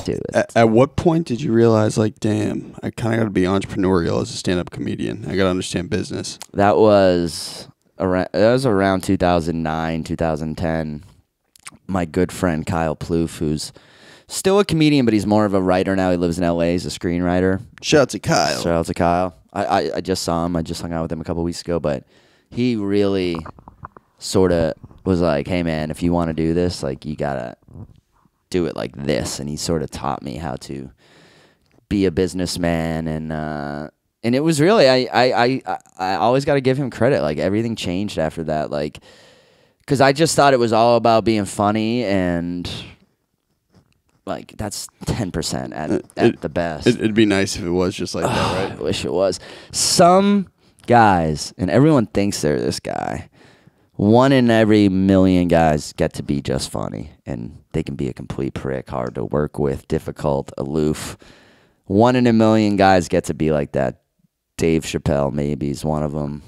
too. At what point did you realize, like, damn, I kind of got to be entrepreneurial as a stand-up comedian? I got to understand business. That was around 2009, 2010. My good friend Kyle Plouffe, who's still a comedian, but he's more of a writer now. He lives in LA. He's a screenwriter. Shout out to Kyle. Shout out to Kyle. I just saw him. I just hung out with him a couple weeks ago, but he really sort of was like, hey, man, if you want to do this, like, you got to do it like this. And he sort of taught me how to be a businessman. And it was really, I always got to give him credit. Like, everything changed after that. Like, because I just thought it was all about being funny, and like, that's 10% at the best. It'd be nice if it was just like that, right? I wish it was. Some guys, and everyone thinks they're this guy, 1 in every million guys get to be just funny, and they can be a complete prick, hard to work with, difficult, aloof. 1 in a million guys get to be like that. Dave Chappelle maybe is one of them.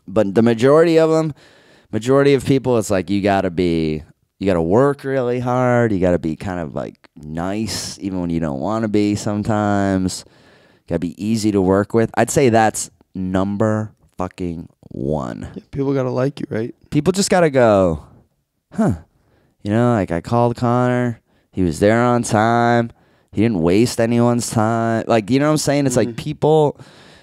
But the majority of people, it's like you gotta work really hard. You gotta be kind of like nice, even when you don't want to be sometimes. You gotta be easy to work with. I'd say that's number fucking 1. Yeah, people gotta like you, right? People just gotta go, huh? You know, like, I called Connor. He was there on time. He didn't waste anyone's time. Like, you know what I'm saying? It's like, people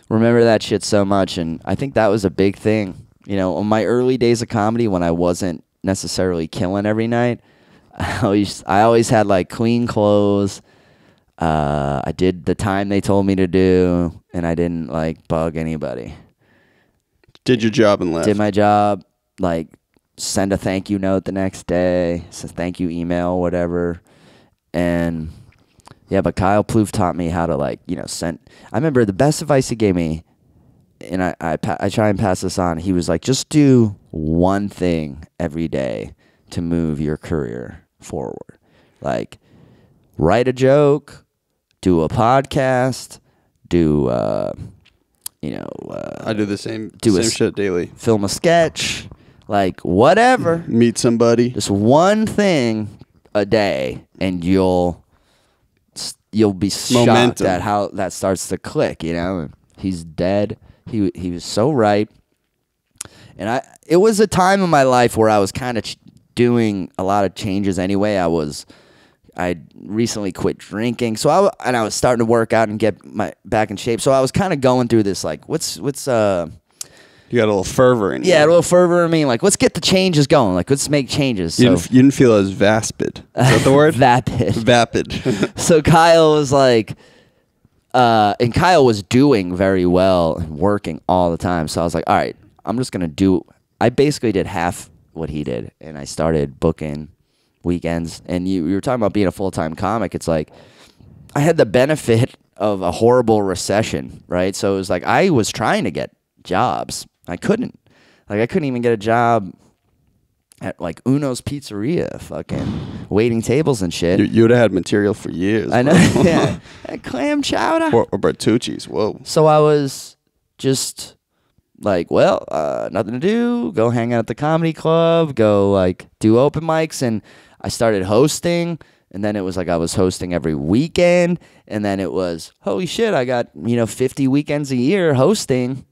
remember that shit so much, and I think that was a big thing. You know, in my early days of comedy, when I wasn't necessarily killing every night, I always had like clean clothes. I did the time they told me to do, and I didn't like bug anybody. Did your job and left. Did my job, like, send a thank you note the next day, send a thank you email, whatever. And yeah, but Kyle Plouffe taught me how to, like, you know, send. I remember the best advice he gave me, and I try and pass this on. He was like, just do one thing every day to move your career forward. Like, write a joke, do a podcast, do, I do the same shit daily. Film a sketch, like, whatever. Meet somebody. Just one thing a day, and you'll be shocked at how that starts to click, you know? He's dead. He was so right. And it was a time in my life where I was kind of doing a lot of changes anyway. I recently quit drinking, so I was starting to work out and get back in shape. So I was kind of going through this, like, what's You got a little fervor in you. Yeah, a little fervor in me. Like, let's get the changes going. Like, let's make changes. You didn't feel as vapid. Is that the word? Vapid. Vapid. So Kyle was like, and Kyle was doing very well and working all the time. So I was like, all right, I'm just going to I basically did half what he did. And I started booking weekends. And you were talking about being a full-time comic. It's like, I had the benefit of a horrible recession, right? So it was like, I was trying to get jobs. I couldn't even get a job at like Uno's Pizzeria, fucking waiting tables and shit. You would have had material for years. I know. Yeah. Clam chowder. Or Bertucci's. Whoa. So I was just like, well, nothing to do. Go hang out at the comedy club. Go like do open mics. And I started hosting. And then it was like I was hosting every weekend. And then it was, holy shit, I got, 50 weekends a year hosting.